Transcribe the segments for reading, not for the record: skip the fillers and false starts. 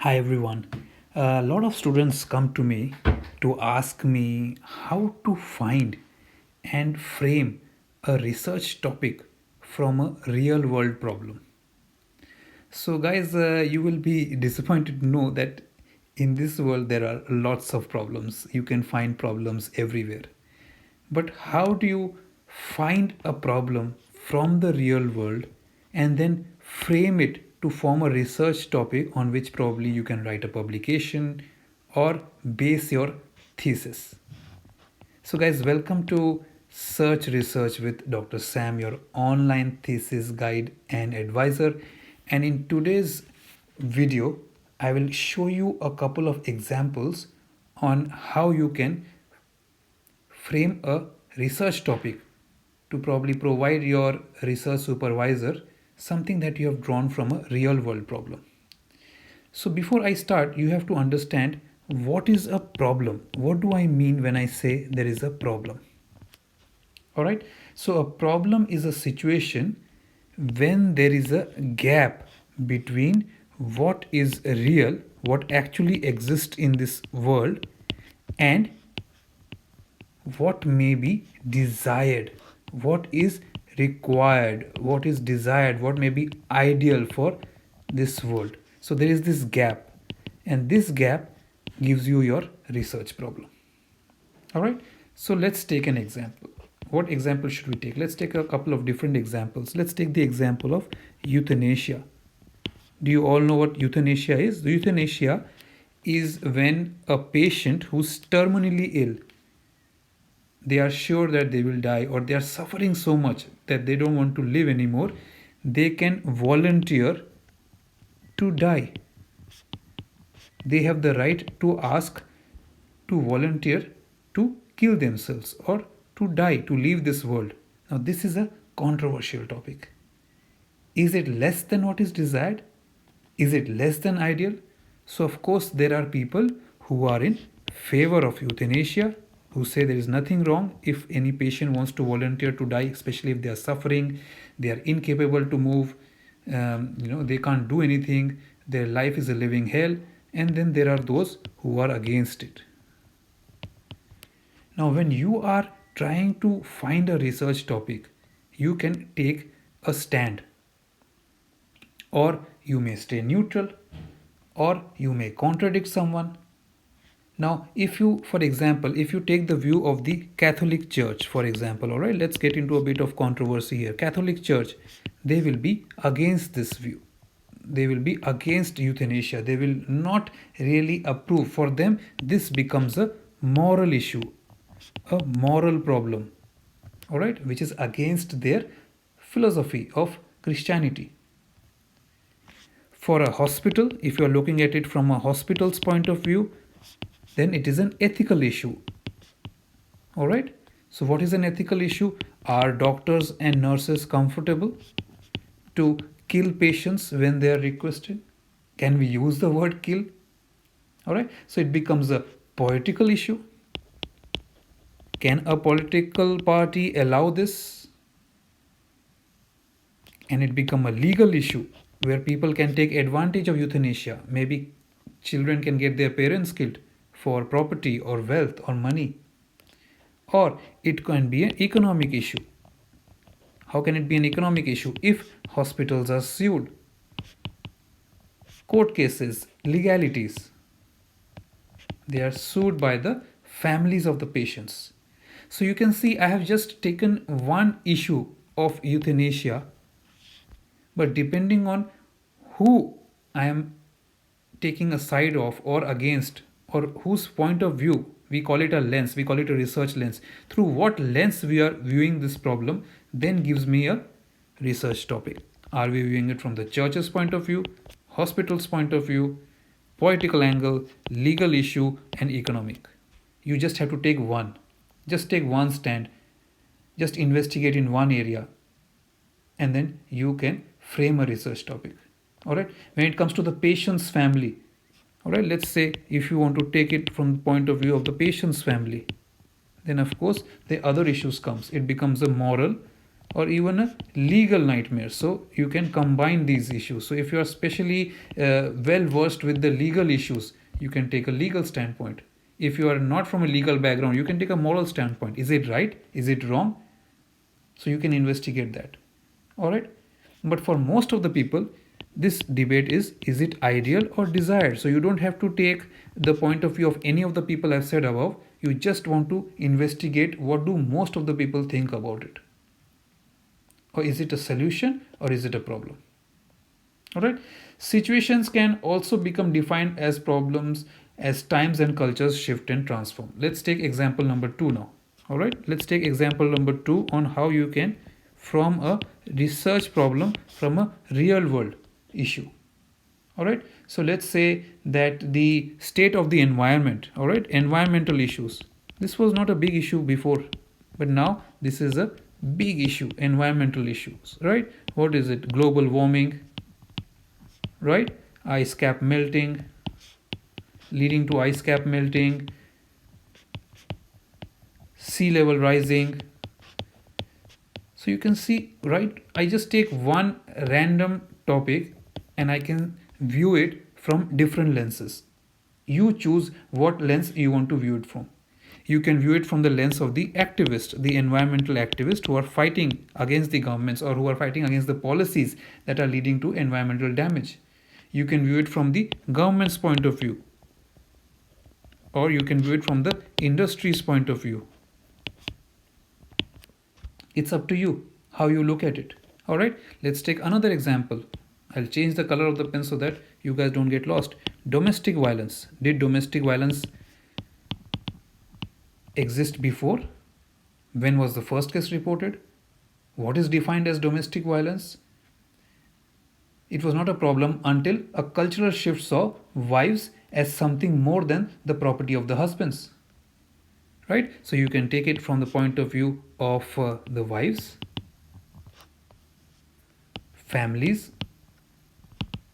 Hi everyone. A lot of students come to me to ask me how to find and frame a research topic from a real world problem. So, guys, you will be disappointed to know that in this world there are lots of problems. You can find problems everywhere. But how do you find a problem from the real world and then frame it to form a research topic on which probably you can write a publication or base your thesis? So, guys, welcome to Search Research with Dr. Sam, your online thesis guide and advisor. And in today's video, I will show you a couple of examples on how you can frame a research topic to probably provide your research supervisor something that you have drawn from a real world problem. So, before I start, you have to understand what is a problem. What do I mean when I say there is a problem? All right. So, a problem is a situation when there is a gap between what is real, what actually exists in this world, and what may be desired, what is required, what is desired, what may be ideal for this world. So there is this gap, and this gap gives you your research problem. All right, so let's take an example. What example should we take? Let's take a couple of different examples. Let's take the example of euthanasia. Do you all know what euthanasia is? The euthanasia is when a patient who's terminally ill, they are sure that they will die, or they are suffering so much that they don't want to live anymore, they can volunteer to die. They have the right to ask to volunteer to kill themselves or to die, to leave this world. Now, this is a controversial topic. Is it less than what is desired? Is it less than ideal? So, of course, there are people who are in favor of euthanasia, who say there is nothing wrong if any patient wants to volunteer to die, especially if they are suffering, they are incapable to move, they can't do anything, their life is a living hell. And then there are those who are against it. Now, when you are trying to find a research topic, you can take a stand, or you may stay neutral, or you may contradict someone. Now, if you, for example, if you take the view of the Catholic Church, for example, all right, let's get into a bit of controversy here. Catholic Church, they will be against this view. They will be against euthanasia. They will not really approve. For them, this becomes a moral issue, a moral problem, all right, which is against their philosophy of Christianity. For a hospital, if you are looking at it from a hospital's point of view, then it is an ethical issue. All right. So, what is an ethical issue? Are doctors and nurses comfortable to kill patients when they are requested? Can we use the word kill? All right. So, it becomes a political issue. Can a political party allow this? And it become a legal issue where people can take advantage of euthanasia. Maybe children can get their parents killed for property or wealth or money. Or it can be an economic issue. How can it be an economic issue? If hospitals are sued, court cases, legalities, they are sued by the families of the patients. So you can see I have just taken one issue of euthanasia, but depending on who I am taking a side of or against, or whose point of view, we call it a lens, we call it a research lens, through what lens we are viewing this problem, then gives me a research topic. Are we viewing it from the church's point of view, hospital's point of view, political angle, legal issue, and economic? You just have to take one. Just take one stand. Just investigate in one area, and then you can frame a research topic. All right. When it comes to the patient's family, all right, let's say if you want to take it from the point of view of the patient's family, then of course the other issues comes. It becomes a moral or even a legal nightmare. So you can combine these issues. So if you are especially well versed with the legal issues, you can take a legal standpoint. If you are not from a legal background, you can take a moral standpoint. Is it right? Is it wrong? So you can investigate that. All right. But for most of the people, this debate is it ideal or desired? So you don't have to take the point of view of any of the people I've said above. You just want to investigate what do most of the people think about it. Or is it a solution or is it a problem? All right. Situations can also become defined as problems as times and cultures shift and transform. Let's take example number 2 now. All right. Let's take example number 2 on how you can from a research problem from a real world issue. All right. So let's say that the state of the environment, all right, environmental issues. This was not a big issue before, but now this is a big issue, environmental issues, right? What is it? Global warming, right? Ice cap melting, leading to ice cap melting, sea level rising. So you can see, right? I just take one random topic and I can view it from different lenses. You choose what lens you want to view it from. You can view it from the lens of the activist, the environmental activists who are fighting against the governments or who are fighting against the policies that are leading to environmental damage. You can view it from the government's point of view, or you can view it from the industry's point of view. It's up to you how you look at it. All right, let's take another example. I'll change the color of the pen so that you guys don't get lost. Domestic violence. Did domestic violence exist before? When was the first case reported? What is defined as domestic violence? It was not a problem until a cultural shift saw wives as something more than the property of the husbands. Right? So you can take it from the point of view of the wives, families,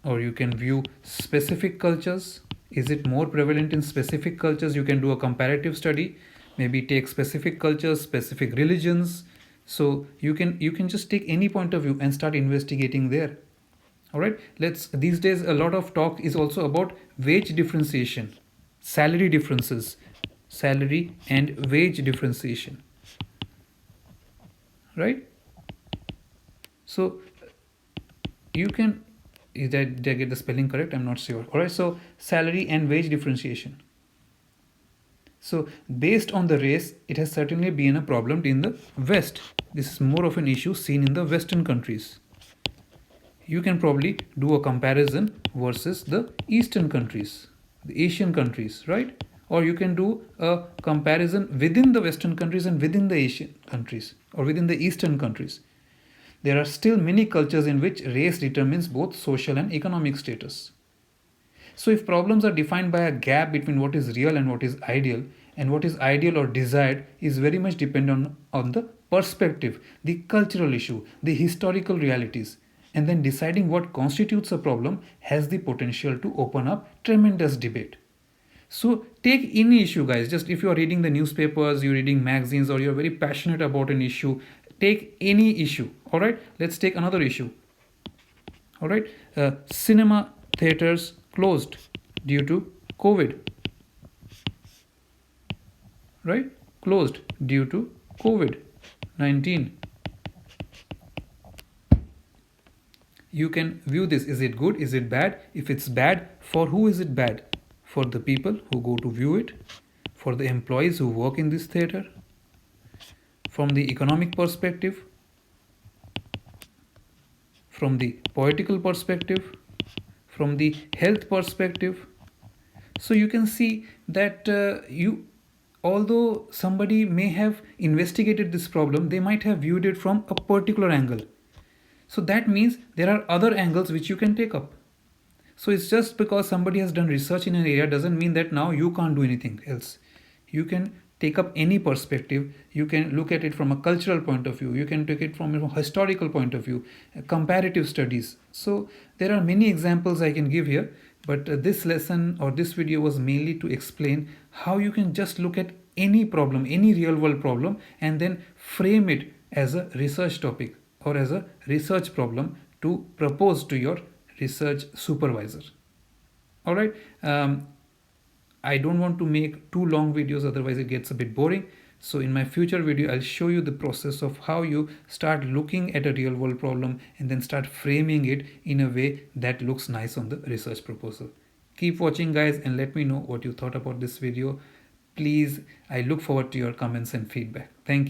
or you can view specific cultures. Is it more prevalent in specific cultures? You can do a comparative study, maybe take specific cultures, specific religions. So you can just take any point of view and start investigating there. All right, these days a lot of talk is also about wage differentiation, salary differences, salary and wage differentiation, right? So you can, did I get the spelling correct? I'm not sure. All right, so salary and wage differentiation. So based on the race, it has certainly been a problem in the West. This is more of an issue seen in the Western countries. You can probably do a comparison versus the Eastern countries, the Asian countries, right? Or you can do a comparison within the Western countries and within the Asian countries or within the Eastern countries. There are still many cultures in which race determines both social and economic status. So if problems are defined by a gap between what is real and what is ideal, and what is ideal or desired is very much dependent on the perspective, the cultural issue, the historical realities, and then deciding what constitutes a problem has the potential to open up tremendous debate. So take any issue, guys. Just if you are reading the newspapers, you're reading magazines, or you're very passionate about an issue, take any issue. All right, let's take another issue. All right, cinema theaters closed due to COVID. Right, closed due to COVID-19. You can view this. Is it good? Is it bad? If it's bad, for who is it bad? For the people who go to view it, for the employees who work in this theater, from the economic perspective, from the political perspective, from the health perspective. So you can see that although somebody may have investigated this problem, they might have viewed it from a particular angle. So that means there are other angles which you can take up. So it's just because somebody has done research in an area doesn't mean that now you can't do anything else. You can take up any perspective. You can look at it from a cultural point of view. You can take it from a historical point of view, comparative studies. So there are many examples I can give here, but this lesson or this video was mainly to explain how you can just look at any problem, any real world problem, and then frame it as a research topic or as a research problem to propose to your research supervisor. All right. I don't want to make too long videos, otherwise it gets a bit boring. So in my future video, I'll show you the process of how you start looking at a real world problem and then start framing it in a way that looks nice on the research proposal. Keep watching guys and let me know what you thought about this video. Please, I look forward to your comments and feedback. Thank you.